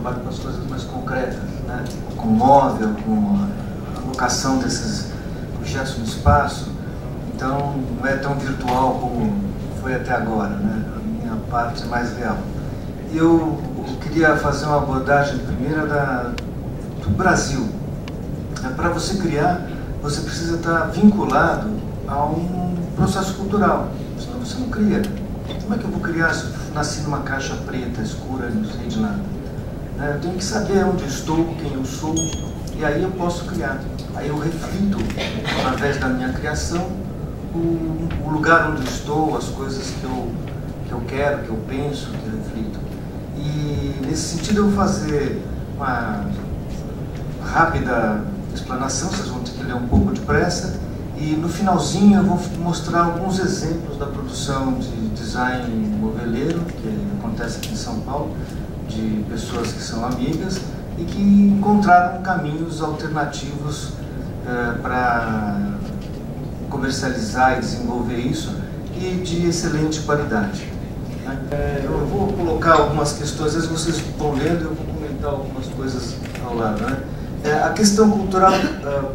trabalho com as coisas mais concretas, né? Com móvel, com a locação desses objetos no espaço. Então, não é tão virtual como foi até agora, né? A minha parte é mais real. Eu queria fazer uma abordagem primeira do Brasil. Para você criar, você precisa estar vinculado a um processo cultural, senão você não cria. Como é que eu vou criar se eu nasci numa caixa preta, escura, não sei de nada? Eu tenho que saber onde eu estou, quem eu sou, e aí eu posso criar. Aí eu reflito, através da minha criação, o lugar onde eu estou, as coisas que eu quero, que eu penso, que eu reflito. E nesse sentido eu vou fazer uma rápida explanação, vocês vão ter que ler um pouco depressa, e no finalzinho eu vou mostrar alguns exemplos da produção de design moveleiro, que acontece aqui em São Paulo, de pessoas que são amigas e que encontraram caminhos alternativos para comercializar e desenvolver isso, e de excelente qualidade. Eu vou colocar algumas questões, às vezes vocês vão lendo e eu vou comentar algumas coisas ao lado, né? A questão cultural,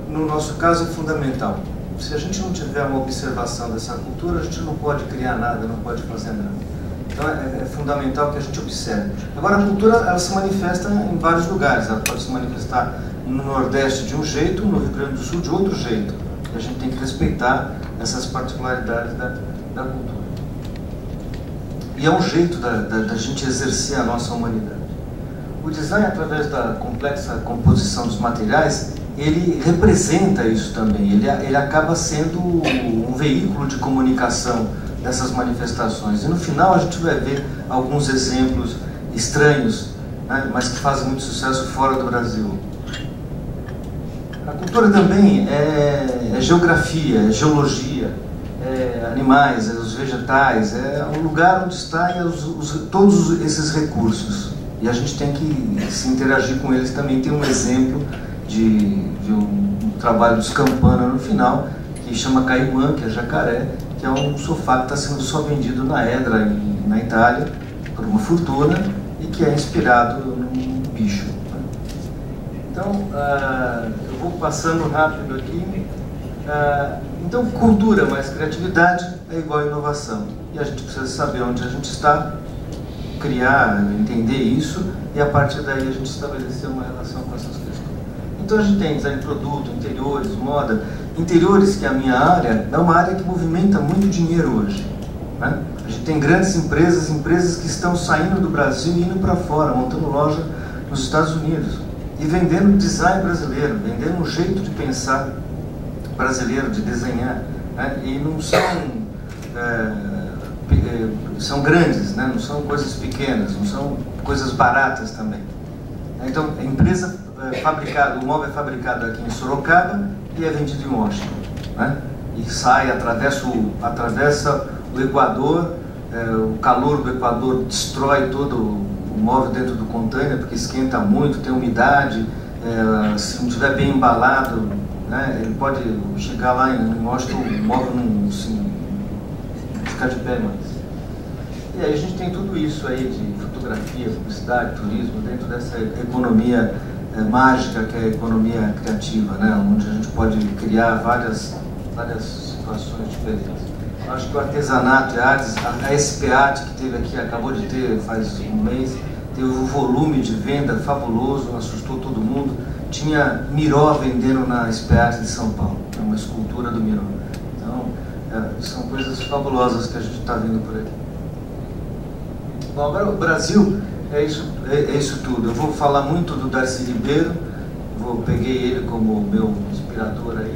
no nosso caso, é fundamental. Se a gente não tiver uma observação dessa cultura, a gente não pode criar nada, não pode fazer nada. Então é fundamental que a gente observe. Agora, a cultura, ela se manifesta em vários lugares. Ela pode se manifestar no Nordeste de um jeito, no Rio Grande do Sul de outro jeito. E a gente tem que respeitar essas particularidades da cultura. E é um jeito da gente exercer a nossa humanidade. O design, através da complexa composição dos materiais, ele representa isso também. Ele acaba sendo um veículo de comunicação dessas manifestações. E no final a gente vai ver alguns exemplos estranhos, né, mas que fazem muito sucesso fora do Brasil. A cultura também é geografia, é geologia, é animais, é os vegetais, é o lugar onde estão todos esses recursos. E a gente tem que se interagir com eles também. Tem um exemplo de um trabalho dos Campana no final, que chama Caimã, que é jacaré, que é um sofá que está sendo só vendido na Edra, na Itália, por uma fortuna, e que é inspirado num bicho. Então, eu vou passando rápido aqui. Então, cultura mais criatividade é igual a inovação. E a gente precisa saber onde a gente está, criar, entender isso, e a partir daí a gente estabelecer uma relação com essas questões. Então a gente tem design de produto, interiores, moda. Interiores, que é a minha área, é uma área que movimenta muito dinheiro hoje, né? A gente tem grandes empresas que estão saindo do Brasil e indo para fora, montando loja nos Estados Unidos e vendendo design brasileiro, vendendo um jeito de pensar brasileiro, de desenhar, né? E não são grandes, né? Não são coisas pequenas, não são coisas baratas também. Então, a empresa o móvel é fabricado aqui em Sorocaba e é vendido em Washington, né? E sai, atravessa o Equador, o calor do Equador destrói todo o móvel dentro do container, porque esquenta muito, tem umidade, se não estiver bem embalado, né, ele pode chegar lá em Washington, o móvel não ficar de pé mais. E aí a gente tem tudo isso aí de fotografia, publicidade, turismo, dentro dessa economia mágica, que é a economia criativa, né, onde a gente pode criar várias situações diferentes. Eu acho que o artesanato e artes, a SPAT que teve aqui, acabou de ter faz um mês, teve um volume de venda fabuloso, assustou todo mundo. Tinha Miró vendendo na SPAT de São Paulo, uma escultura do Miró. Então, são coisas fabulosas que a gente está vendo por aqui. Bom, agora o Brasil é isso tudo. Eu vou falar muito do Darcy Ribeiro, peguei ele como meu inspirador aí,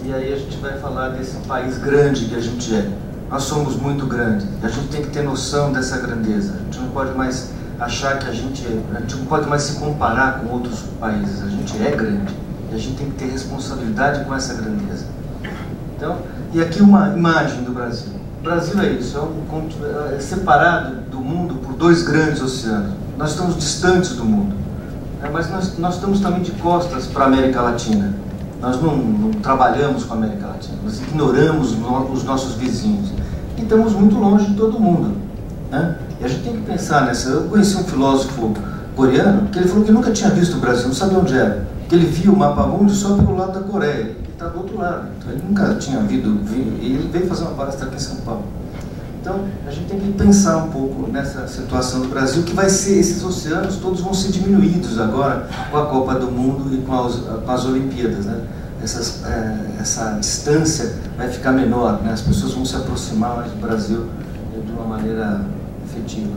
e aí a gente vai falar desse país grande que a gente é. Nós somos muito grandes, a gente tem que ter noção dessa grandeza. A gente não pode mais achar que a gente não pode mais se comparar com outros países. A gente é grande e a gente tem que ter responsabilidade com essa grandeza. Então, e aqui uma imagem do Brasil. O Brasil é isso, é separado do mundo por dois grandes oceanos. Nós estamos distantes do mundo, mas nós estamos também de costas para a América Latina. Nós não trabalhamos com a América Latina, nós ignoramos os nossos vizinhos. E estamos muito longe de todo mundo, né? E a gente tem que pensar nessa. Eu conheci um filósofo coreano, que ele falou que nunca tinha visto o Brasil, não sabia onde era. Que ele viu o mapa mundo só pelo lado da Coreia, e está do outro lado. Então ele nunca tinha e ele veio fazer uma palestra aqui em São Paulo. Então a gente tem que pensar um pouco nessa situação do Brasil, que vai ser, esses oceanos todos vão ser diminuídos agora com a Copa do Mundo e com as Olimpíadas, né? Essa distância vai ficar menor, né? As pessoas vão se aproximar mais do Brasil de uma maneira efetiva.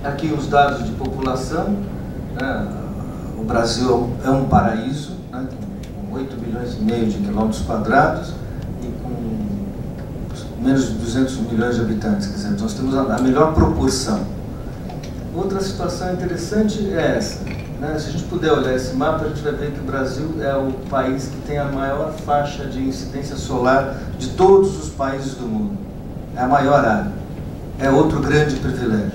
Aqui os dados de população, né? O Brasil é um paraíso, né? Com 8 milhões e meio de quilômetros quadrados e com menos de 200 milhões de habitantes, quer dizer, nós temos a melhor proporção. Outra situação interessante é essa, né? Se a gente puder olhar esse mapa, a gente vai ver que o Brasil é o país que tem a maior faixa de incidência solar de todos os países do mundo. É a maior área. É outro grande privilégio.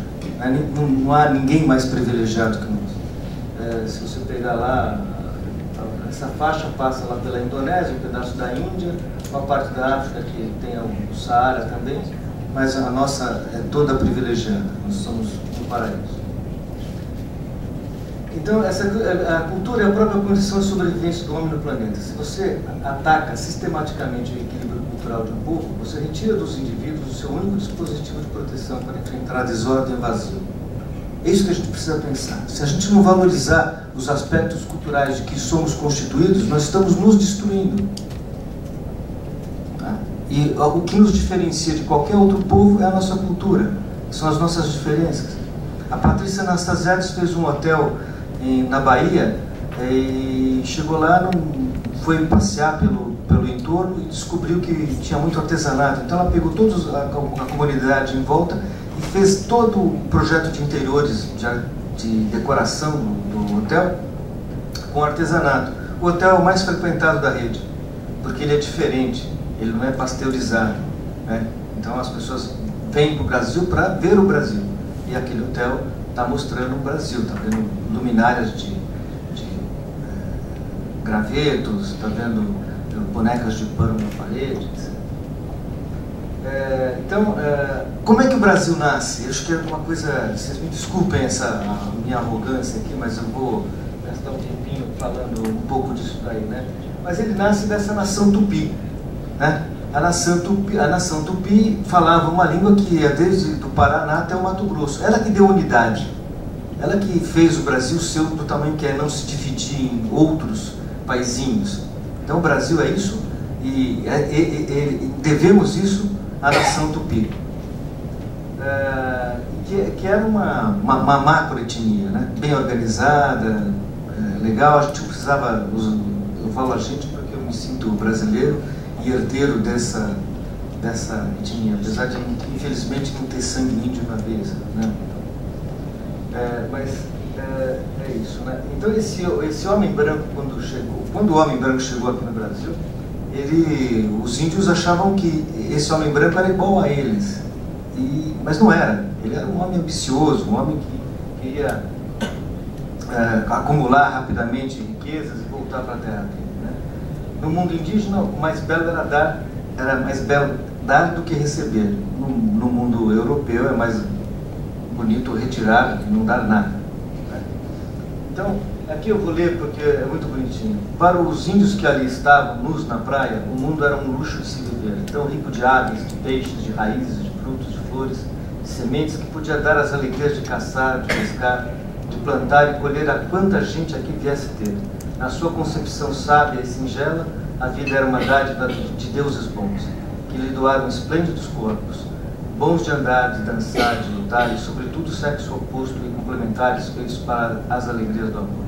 Não há ninguém mais privilegiado que nós. Se você pegar lá, essa faixa passa lá pela Indonésia, um pedaço da Índia, uma parte da África que tem o Saara também, mas a nossa é toda privilegiada. Nós somos um paraíso. Então, a cultura é a própria condição de sobrevivência do homem no planeta. Se você ataca sistematicamente o equilíbrio cultural de um povo, você retira dos indivíduos o seu único dispositivo de proteção para enfrentar a desordem e vazio. É isso que a gente precisa pensar. Se a gente não valorizar os aspectos culturais de que somos constituídos, nós estamos nos destruindo. Tá? E o que nos diferencia de qualquer outro povo é a nossa cultura, são as nossas diferenças. A Patrícia Anastasiades fez um hotel na Bahia e chegou lá, foi passear pelo entorno e descobriu que tinha muito artesanato. Então ela pegou toda a comunidade em volta e fez todo o projeto de interiores, de decoração do hotel com artesanato. O hotel é o mais frequentado da rede, porque ele é diferente, ele não é pasteurizado, né? Então as pessoas vêm para o Brasil para ver o Brasil, e aquele hotel está mostrando o Brasil, está vendo luminárias de gravetos, está vendo bonecas de pano na parede, etc. Então, como é que o Brasil nasce? Eu acho que é uma coisa, vocês me desculpem essa minha arrogância aqui, mas eu vou gastar um tempinho falando um pouco disso daí, né? Mas ele nasce dessa nação tupi, né? A nação tupi falava uma língua que ia desde do Paraná até o Mato Grosso. Ela que deu unidade, ela que fez o Brasil ser do tamanho que é, não se dividir em outros paizinhos. Então o Brasil é isso e devemos isso à nação tupi, que era uma macroetnia, né? Bem organizada, legal. A gente precisava, eu falo a gente porque eu me sinto brasileiro e herdeiro dessa etnia, apesar de infelizmente não ter sangue índio na veia, né? Mas é isso, né? Então esse homem branco, quando o homem branco chegou aqui no Brasil, os índios achavam que esse homem branco era igual a eles, mas não era. Ele era um homem ambicioso, um homem que queria acumular rapidamente riquezas e voltar para a terra dele, né? No mundo indígena, o mais belo era mais belo dar do que receber. No mundo europeu é mais bonito retirar e não dar nada, né? Então, aqui eu vou ler porque é muito bonitinho. Para os índios que ali estavam, nus na praia, o mundo era um luxo de se viver, tão rico de aves, de peixes, de raízes, de frutos, de flores, de sementes, que podia dar as alegrias de caçar, de pescar, de plantar e colher a quanta gente aqui viesse ter. Na sua concepção sábia e singela, a vida era uma dádiva de deuses bons, que lhe doaram esplêndidos corpos, bons de andar, de dançar, de lutar, e sobretudo sexo oposto e complementares feitos para as alegrias do amor,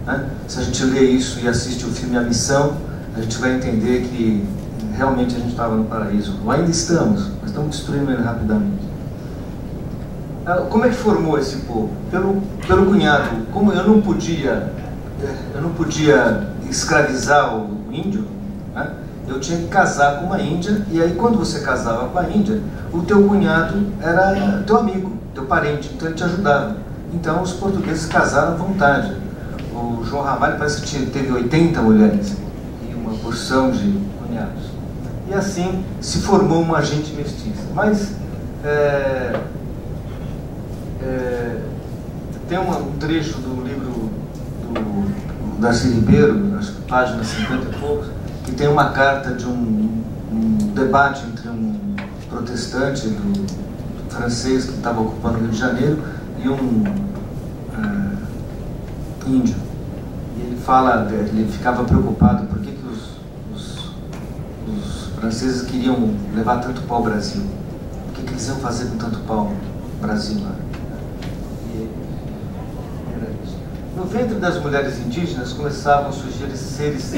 né? Se a gente lê isso e assiste o filme A Missão, a gente vai entender que realmente a gente estava no paraíso. Ou ainda estamos, mas estamos destruindo ele rapidamente. Como é que formou esse povo? Pelo cunhado. Como eu não podia escravizar o índio, né? Eu tinha que casar com uma índia, e aí quando você casava com a índia, o teu cunhado era teu amigo, teu parente, então ele te ajudava. Então os portugueses casaram à vontade. O João Ramalho parece que teve 80 mulheres e uma porção de cunhados. E assim se formou uma gente mestiça. Mas Tem um trecho do livro do Darcy Ribeiro, acho que página 50 e poucos, que tem uma carta de um debate entre um protestante francês que estava ocupando o Rio de Janeiro e um índio. E ele ficava preocupado por que os franceses queriam levar tanto pau ao Brasil. O que eles iam fazer com tanto pau no Brasil? E era isso. No ventre das mulheres indígenas começavam a surgir seres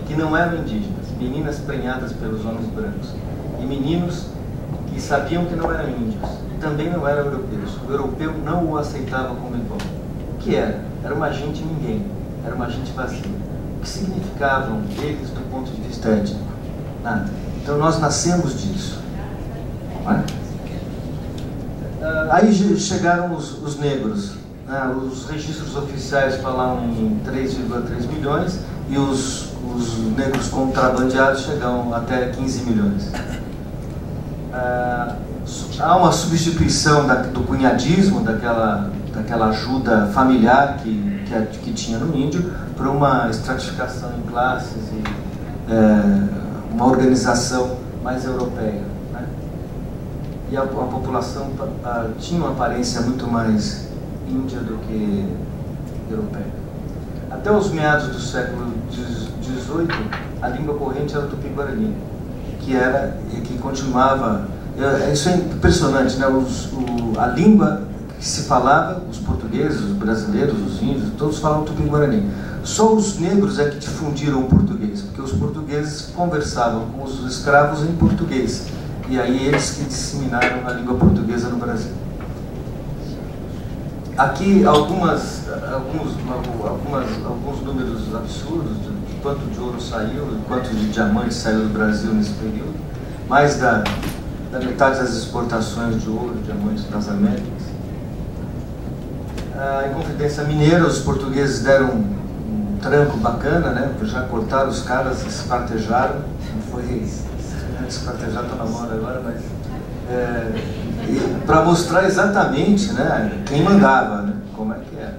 que não eram indígenas, meninas prenhadas pelos homens brancos, e meninos que sabiam que não eram índios, e também não eram europeus. O europeu não o aceitava como igual. O que era? Era uma gente ninguém, era uma gente vazia. O que significavam eles do ponto de vista étnico? Nada. Então nós nascemos disso. Aí chegaram os negros. Os registros oficiais falavam em 3,3 milhões e os negros contrabandeados chegam até 15 milhões. Há uma substituição do cunhadismo, daquela ajuda familiar que tinha no índio, por uma estratificação em classes e uma organização mais europeia, né? E a população tinha uma aparência muito mais índia do que europeia. Até os meados do século XVIII, a língua corrente era o Tupi-Guarani, que continuava. Isso é impressionante, né? A língua que se falava, os portugueses, os brasileiros, os índios, todos falam Tupi-Guarani. Só os negros é que difundiram o português, porque os portugueses conversavam com os escravos em português. E aí eles que disseminaram a língua portuguesa no Brasil. Aqui alguns números absurdos de quanto de ouro saiu, de quanto de diamante saiu do Brasil nesse período. Mais da metade das exportações de ouro e diamantes das Américas. Em Confidência Mineira, os portugueses deram um tranco bacana, né? Já cortaram os caras, espartejaram. Não foi espartejar, está na moda agora, mas para mostrar exatamente, né, quem mandava, né, como é que era.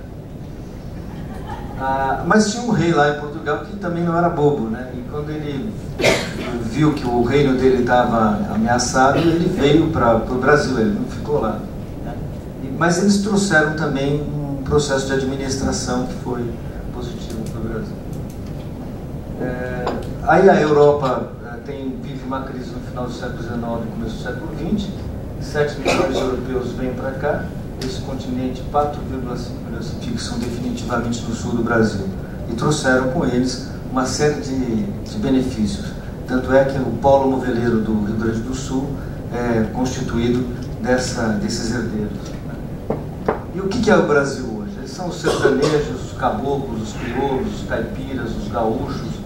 Mas tinha um rei lá em Portugal que também não era bobo, né? E quando ele viu que o reino dele estava ameaçado, ele veio para o Brasil, ele não ficou lá. Né? Mas eles trouxeram também um processo de administração que foi positivo para o Brasil. Aí a Europa vive uma crise no final do século XIX e começo do século XX, 7 milhões de europeus vêm para cá, esse continente 4,5 milhões se fixam definitivamente no sul do Brasil e trouxeram com eles uma série de benefícios. Tanto é que o polo moveleiro do Rio Grande do Sul é constituído desses herdeiros. E o que é o Brasil hoje? Eles são os sertanejos, os caboclos, os crioulos, os caipiras, os gaúchos,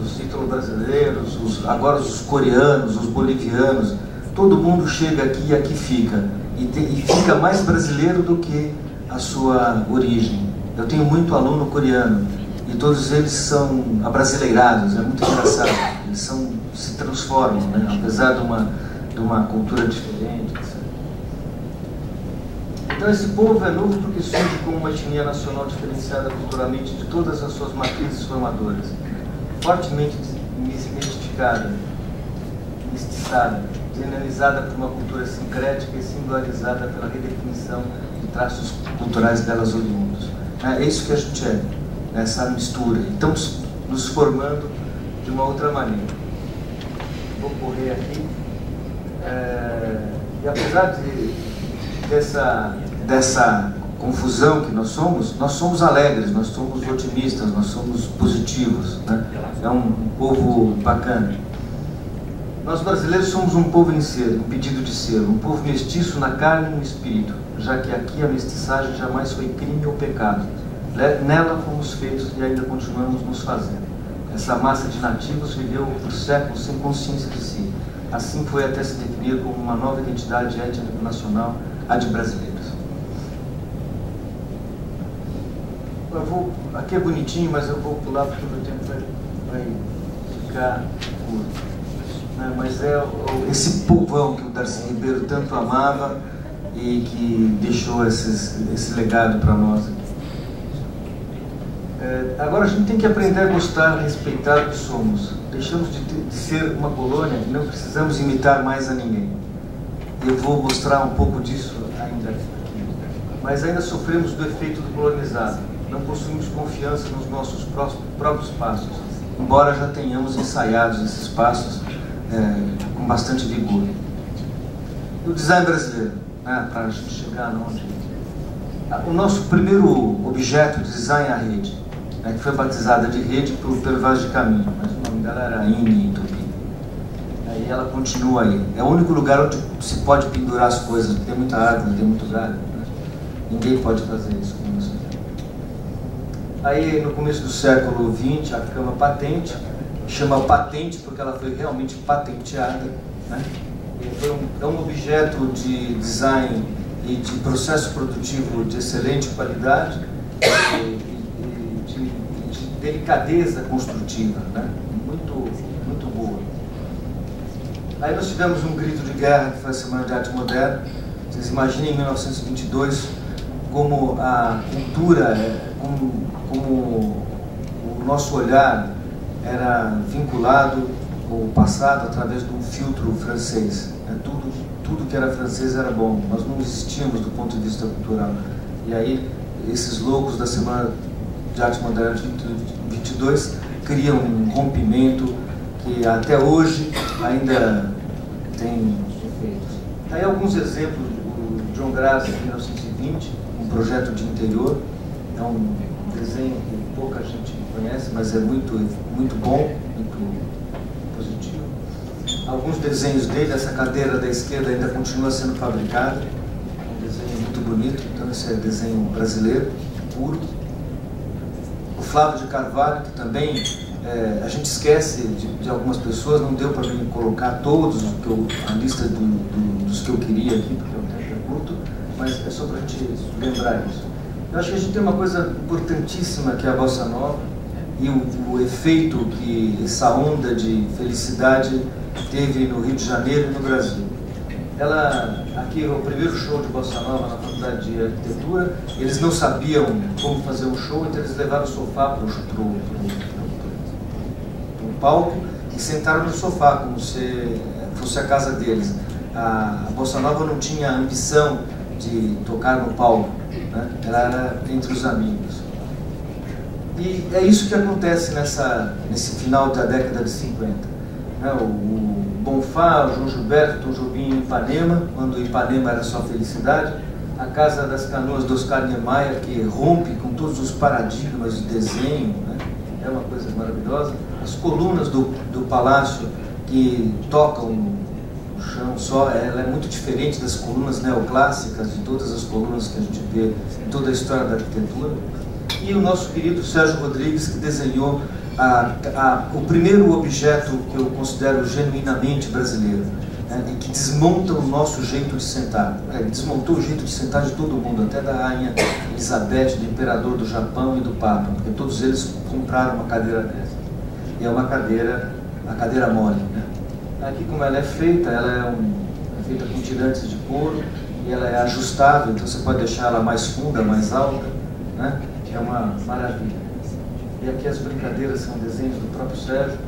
os ítalo-brasileiros, agora os coreanos, os bolivianos. Todo mundo chega aqui e aqui fica. E fica mais brasileiro do que a sua origem. Eu tenho muito aluno coreano e todos eles são abrasileirados, é muito engraçado. Eles se transformam, né? Apesar de uma cultura diferente, etc. Então esse povo é novo porque surge como uma etnia nacional diferenciada culturalmente de todas as suas matrizes formadoras, fortemente mistificada, mistiçada, generalizada por uma cultura sincrética e singularizada pela redefinição de traços culturais delas oriundos. É isso que a gente é, essa mistura. Estamos nos formando de uma outra maneira. Vou correr aqui. E apesar dessa confusão que nós somos alegres, nós somos otimistas, nós somos positivos, né? É um povo bacana. Nós brasileiros somos um povo em ser, um pedido de ser, um povo mestiço na carne e no espírito, já que aqui a mestiçagem jamais foi crime ou pecado. Nela fomos feitos e ainda continuamos nos fazendo. Essa massa de nativos viveu por séculos sem consciência de si. Assim foi até se definir como uma nova identidade étnico-nacional, a de brasileiros. Aqui é bonitinho, mas eu vou pular porque o meu tempo vai ficar curto. Mas é esse povão que o Darcy Ribeiro tanto amava, e que deixou esse legado para nós aqui. Agora a gente tem que aprender a gostar, respeitar o que somos. Deixamos de ser uma colônia e não precisamos imitar mais a ninguém. Eu vou mostrar um pouco disso ainda aqui. Mas ainda sofremos do efeito do colonizado. Não possuímos confiança nos nossos próprios passos, embora já tenhamos ensaiado esses passos com bastante vigor. E o design brasileiro, né, para a gente chegar onde... O nosso primeiro objeto de design é a rede, né, que foi batizada de rede pelo Vaz de Caminho, mas o nome dela era Ine Tupi. E ela continua aí. É o único lugar onde se pode pendurar as coisas, porque tem muita árvore, tem muito galho. Né? Ninguém pode fazer isso como nós fizemos. Aí, no começo do século XX, a cama patente, chama patente porque ela foi realmente patenteada. Né? É um objeto de design e de processo produtivo de excelente qualidade e de delicadeza construtiva, né? Muito boa. Aí nós tivemos um grito de guerra, que foi a Semana de Arte Moderna. Vocês imaginem em 1922 como a cultura, como o nosso olhar era vinculado ao passado através de um filtro francês. Tudo que era francês era bom, nós não existíamos do ponto de vista cultural. E aí esses loucos da Semana de Arte Moderna de 22 criam um rompimento que até hoje ainda tem efeitos. Aí alguns exemplos: o John Graz, em 1920, um projeto de interior. É um desenho que pouca gente conhece, mas é muito bom, muito positivo. Alguns desenhos dele, essa cadeira da esquerda ainda continua sendo fabricada, um desenho muito bonito. Então esse é desenho brasileiro, puro. O Flávio de Carvalho, que também a gente esquece de algumas pessoas, não deu para mim colocar todos a lista dos que eu queria aqui, porque o tempo é curto, mas é só para a gente lembrar isso. Eu acho que a gente tem uma coisa importantíssima que é a Bossa Nova e o efeito que essa onda de felicidade teve no Rio de Janeiro e no Brasil. Aqui o primeiro show de Bossa Nova na Faculdade de Arquitetura, eles não sabiam como fazer um show, então eles levaram o sofá para o palco e sentaram no sofá, como se fosse a casa deles. A Bossa Nova não tinha a ambição de tocar no palco, né? Ela era entre os amigos. E é isso que acontece nesse final da década de 50. Né? O Bonfá, o João Gilberto, o Tom Jobim em Ipanema, quando Ipanema era só felicidade. A Casa das Canoas do Oscar Niemeyer, que rompe com todos os paradigmas de desenho, né? É uma coisa maravilhosa. As colunas do palácio que tocam no chão só, ela é muito diferente das colunas neoclássicas, de todas as colunas que a gente vê em toda a história da arquitetura. E o nosso querido Sérgio Rodrigues, que desenhou o primeiro objeto que eu considero genuinamente brasileiro, né, e que desmonta o nosso jeito de sentar. Desmontou o jeito de sentar de todo mundo, até da rainha Elizabeth, do imperador do Japão e do Papa, porque todos eles compraram uma cadeira dessa. E é uma cadeira, a cadeira mole. Né? Aqui, como ela é feita, ela é feita com tirantes de couro e ela é ajustável, então você pode deixar ela mais funda, mais alta, né? É uma maravilha. E aqui as brincadeiras são desenhos do próprio Sérgio.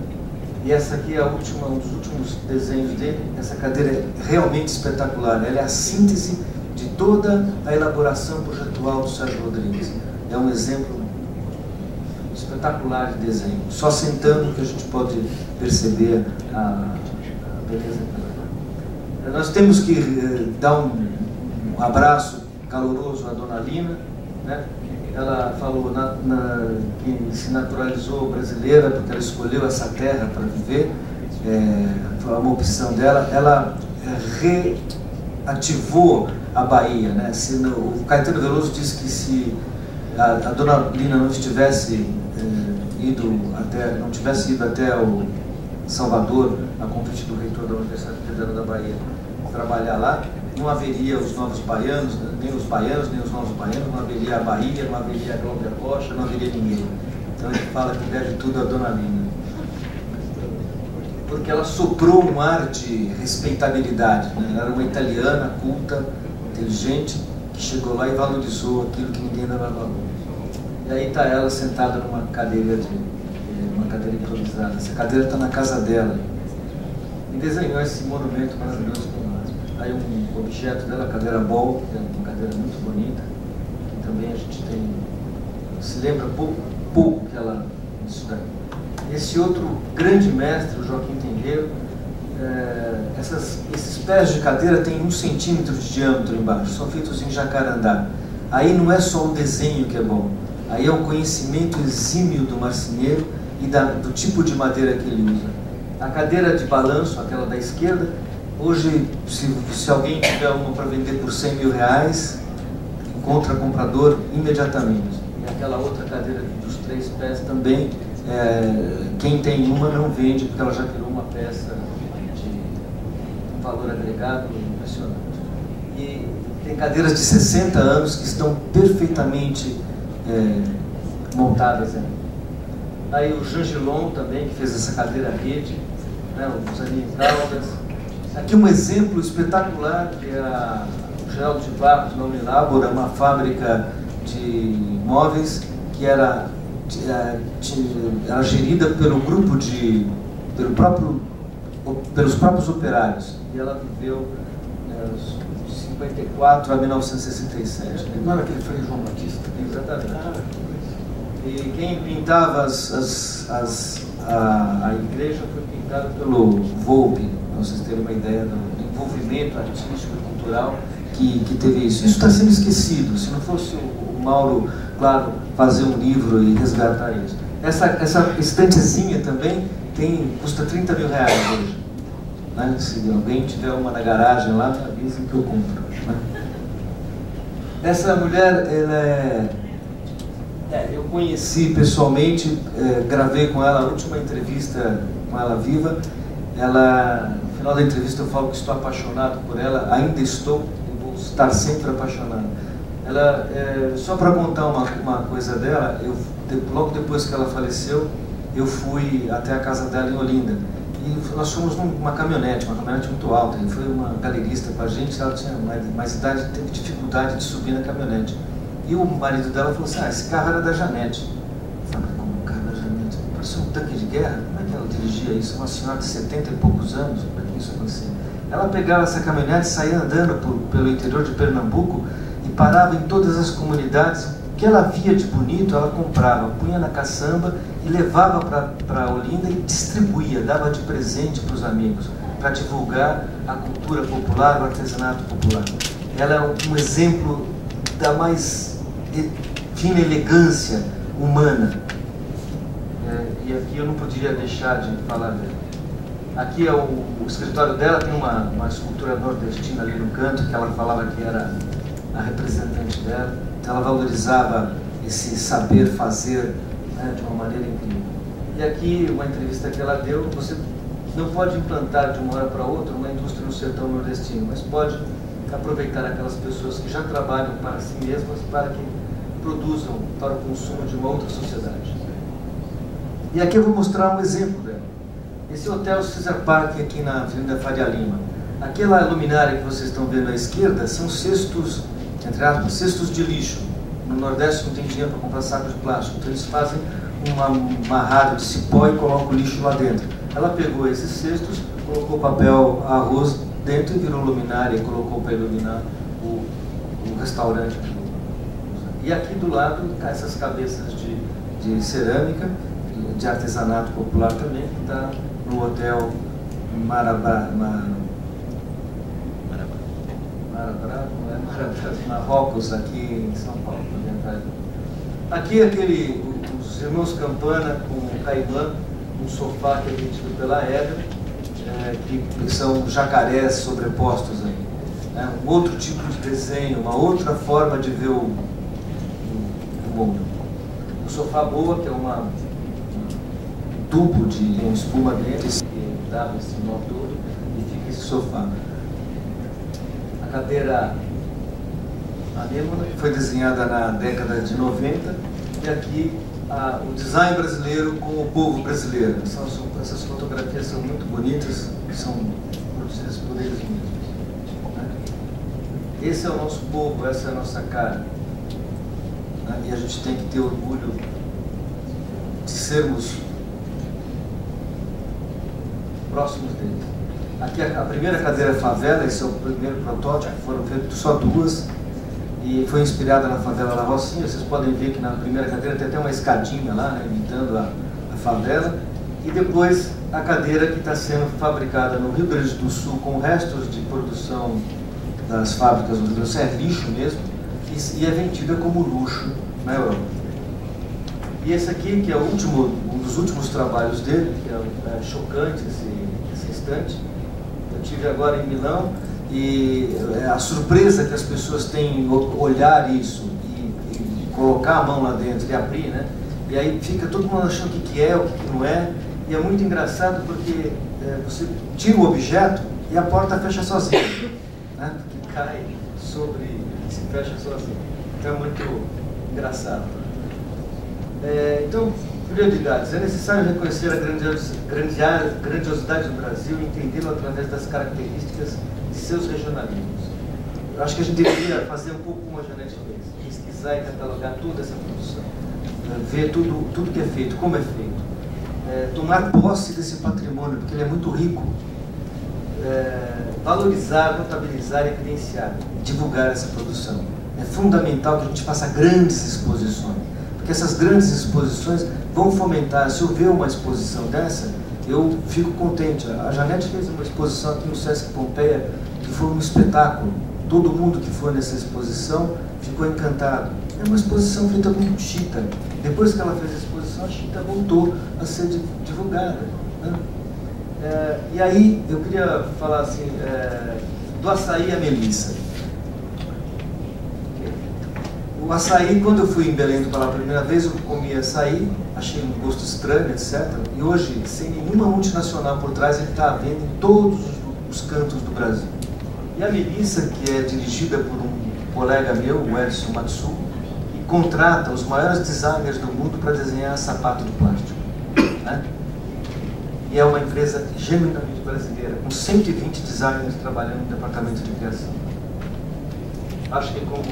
E essa aqui é um dos últimos desenhos dele. Essa cadeira é realmente espetacular. Ela é a síntese de toda a elaboração projetual do Sérgio Rodrigues. É um exemplo espetacular de desenho. Só sentando que a gente pode perceber a beleza dela. Nós temos que dar um abraço caloroso à Dona Lina, né? Ela falou que se naturalizou brasileira porque ela escolheu essa terra para viver, foi uma opção dela. Ela reativou a Bahia, né? O Caetano Veloso disse que se a Dona Lina não tivesse ido até o Salvador, a convite do reitor da Universidade Federal da Bahia, trabalhar lá, não haveria os novos baianos, nem os baianos, nem os novos baianos, não haveria a Bahia, não haveria a Cláudia Rocha, não haveria ninguém. Então ele fala que deve tudo a Dona Lina. Porque ela soprou um ar de respeitabilidade, né? Ela era uma italiana culta, inteligente, que chegou lá e valorizou aquilo que ninguém dava valor. E aí está ela sentada numa cadeira uma cadeira improvisada. Essa cadeira está na casa dela. E desenhou esse monumento maravilhoso para nós. Aí um objeto dela, a cadeira Ball, que é uma cadeira muito bonita, que também a gente tem, se lembra pouco que ela isso daí. Esse outro grande mestre, o Joaquim Tenreiro, esses pés de cadeira têm 1 centímetro de diâmetro embaixo, são feitos em jacarandá. Aí não é só o desenho que é bom, aí é o conhecimento exímio do marceneiro e do tipo de madeira que ele usa. A cadeira de balanço, aquela da esquerda, hoje, se alguém tiver uma para vender por 100 mil reais, encontra comprador imediatamente. E aquela outra cadeira dos 3 pés também, quem tem uma não vende, porque ela já virou uma peça de um valor agregado impressionante. E tem cadeiras de 60 anos que estão perfeitamente montadas ainda. Aí o Jean Gilon também, que fez essa cadeira rede, né, o Zanin Caldas. Aqui um exemplo espetacular, que é o Geraldo de Barros, na Unilabora, uma fábrica de móveis que era gerida pelo grupo pelos próprios operários. E ela viveu de 54 a 1967. Não era aquele Frei João Batista? Exatamente. E quem pintava a igreja foi pintado pelo Volpe, para vocês terem uma ideia do envolvimento artístico e cultural que teve isso. Isso está sendo esquecido. Se não fosse o Mauro, claro, fazer um livro e resgatar isso. Essa estantezinha também custa 30 mil reais hoje. Né? Se alguém tiver uma na garagem lá, me avisem que eu compro. Né? Essa mulher, eu conheci pessoalmente, gravei com ela a última entrevista com ela viva. No final da entrevista eu falo que estou apaixonado por ela, ainda estou, e vou estar sempre apaixonado. Só para contar uma coisa dela, logo depois que ela faleceu, eu fui até a casa dela em Olinda. E nós fomos numa caminhonete muito alta. E foi uma galerista com a gente, ela tinha mais idade, teve dificuldade de subir na caminhonete. E o marido dela falou assim: esse carro era da Janete. Eu falei: como o carro da Janete? Parecia um tanque de guerra. Como é que ela dirigia isso? Uma senhora de 70 e poucos anos, para que isso acontecia? Ela pegava essa caminhonete, saía andando pelo interior de Pernambuco e parava em todas as comunidades. O que ela via de bonito, ela comprava, punha na caçamba e levava para Olinda e distribuía, dava de presente para os amigos, para divulgar a cultura popular, o artesanato popular. Ela é um exemplo da mais fina elegância humana. E aqui eu não poderia deixar de falar dela. Aqui é o escritório dela, tem uma escultura nordestina ali no canto, que ela falava que era a representante dela. Então ela valorizava esse saber fazer, né, de uma maneira incrível. E aqui, uma entrevista que ela deu, você não pode implantar de uma hora para outra uma indústria no sertão nordestino, mas pode aproveitar aquelas pessoas que já trabalham para si mesmas para que produzam para o consumo de uma outra sociedade. E aqui eu vou mostrar um exemplo dela. Esse hotel Caesar Park aqui na Avenida Faria Lima. Aquela luminária que vocês estão vendo à esquerda são cestos, entre aspas, cestos de lixo. No Nordeste não tem dinheiro para comprar saco de plástico, então eles fazem uma rádio de cipó e colocam o lixo lá dentro. Ela pegou esses cestos, colocou papel arroz dentro e virou luminária e colocou para iluminar o restaurante. E aqui do lado, essas cabeças de cerâmica, de artesanato popular também, que está no hotel Marrocos, aqui em São Paulo. Aqui os irmãos Campana com o Caimã, um sofá que é vendido pela Eder, que são jacarés sobrepostos aí. Um outro tipo de desenho, uma outra forma de ver o mundo. O sofá boa, que é um tubo de espuma dentro, que dava esse nó todo, e fica esse sofá. A cadeira anêmona, que foi desenhada na década de 90, e aqui o design brasileiro com o povo brasileiro. Essas fotografias são muito bonitas, são produzidas por eles mesmos. esse é o nosso povo, essa é a nossa cara. E a gente tem que ter orgulho de sermos próximos deles. Aqui a primeira cadeira favela, esse é o primeiro protótipo, foram feitos só duas, e foi inspirada na favela La Rocinha. Vocês podem ver que na primeira cadeira tem até uma escadinha lá, né, imitando a favela. E depois a cadeira que está sendo fabricada no Rio Grande do Sul com restos de produção das fábricas do Rio Grande do Sul, é lixo mesmo, e é vendida como luxo na Europa. E esse aqui, que é um dos últimos trabalhos dele, que é chocante esse instante, eu tive agora em Milão, e a surpresa que as pessoas têm em olhar isso e colocar a mão lá dentro e abrir, né? E aí fica todo mundo achando o que é, o que não é, e é muito engraçado porque você tira o objeto e a porta fecha sozinha, né? Porque cai sobre e se fecha sozinha. Então é muito engraçado. Então, prioridades. É necessário reconhecer a grandiosidade do Brasil e entendê-lo através das características de seus regionalismos. Eu acho que a gente deveria fazer um pouco como a Janete fez, pesquisar e catalogar toda essa produção, ver tudo que é feito, como é feito, tomar posse desse patrimônio, porque ele é muito rico, valorizar, notabilizar, evidenciar, divulgar essa produção. É fundamental que a gente faça grandes exposições, porque essas grandes exposições vão fomentar. Se eu ver uma exposição dessa, eu fico contente. A Janete fez uma exposição aqui no Sesc Pompeia, que foi um espetáculo. Todo mundo que foi nessa exposição ficou encantado. É uma exposição feita com chita. Depois que ela fez a exposição, a chita voltou a ser divulgada, né? E aí, eu queria falar assim, do açaí à melissa. O açaí, quando eu fui em Belém pela primeira vez, eu comi açaí, achei um gosto estranho, etc. E hoje, sem nenhuma multinacional por trás, ele está à venda em todos os cantos do Brasil. E a melissa, que é dirigida por um colega meu, o Edson Matsu, e contrata os maiores designers do mundo para desenhar sapato de plástico, né? E é uma empresa genuinamente brasileira, com 120 designers trabalhando no departamento de criação. Acho que, como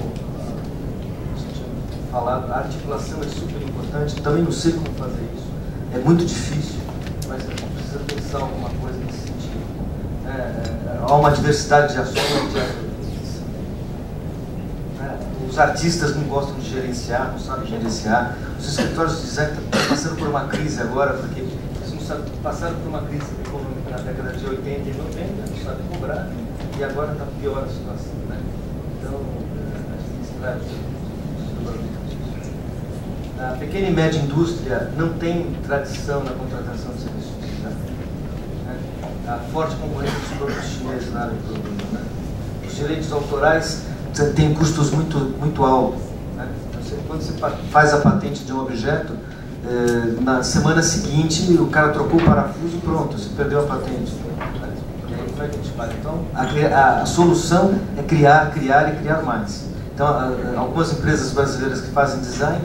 falado, a articulação é super importante. Também não sei como fazer isso, é muito difícil, mas a gente precisa pensar alguma coisa nesse sentido. Há uma diversidade de ações, os artistas não gostam de gerenciar, não sabem gerenciar. Os escritórios de design estão passando por uma crise agora, porque eles não sabem, passaram por uma crise econômica na década de 80 e 90, não sabem cobrar, e agora está pior a situação, né? Então, a gente traz a pequena e média indústria não tem tradição na contratação de serviços de design, né? A forte concorrência dos produtos chineses na área de produto, né? Os direitos autorais têm custos muito altos, né? Quando você faz a patente de um objeto, na semana seguinte o cara trocou o parafuso e pronto, você perdeu a patente. E aí como é que a gente faz? Então a solução é criar e criar mais. Então algumas empresas brasileiras que fazem design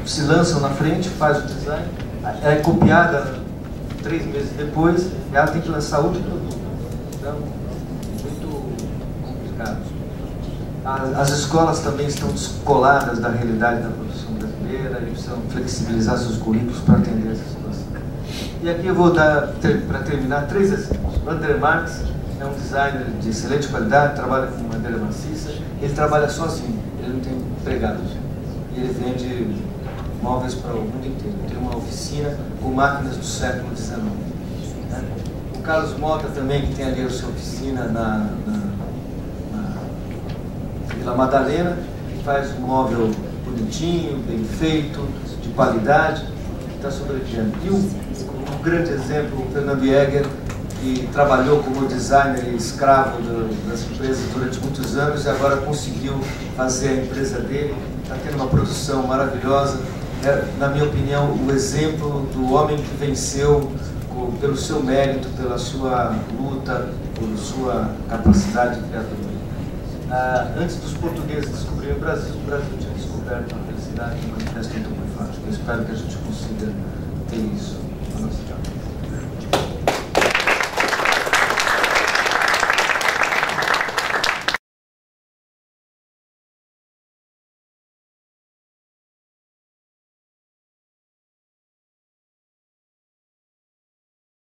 se lançam na frente, faz o design, é copiada 3 meses depois e ela tem que lançar outro produto. Então, muito complicado. As escolas também estão descoladas da realidade da produção brasileira e precisam flexibilizar seus currículos para atender essa situação. E aqui eu vou dar, para terminar, 3 exemplos. O André Marques é um designer de excelente qualidade, trabalha com madeira maciça, ele trabalha sozinho, ele não tem empregados. E ele vende móveis para o mundo inteiro. Tem uma oficina com máquinas do século XIX. Né? O Carlos Mota também, que tem ali a sua oficina na Vila Madalena, que faz um móvel bonitinho, bem feito, de qualidade, que está sobrevivendo. E um grande exemplo, o Fernando Jäger, que trabalhou como designer escravo das empresas durante muitos anos e agora conseguiu fazer a empresa dele. Está tendo uma produção maravilhosa. Na minha opinião, o exemplo do homem que venceu pelo seu mérito, pela sua luta, por sua capacidade criadora. Antes dos portugueses descobrirem o Brasil tinha descoberto a felicidade no manifesto antropofágico. Eu espero que a gente consiga ter isso na nossa casa.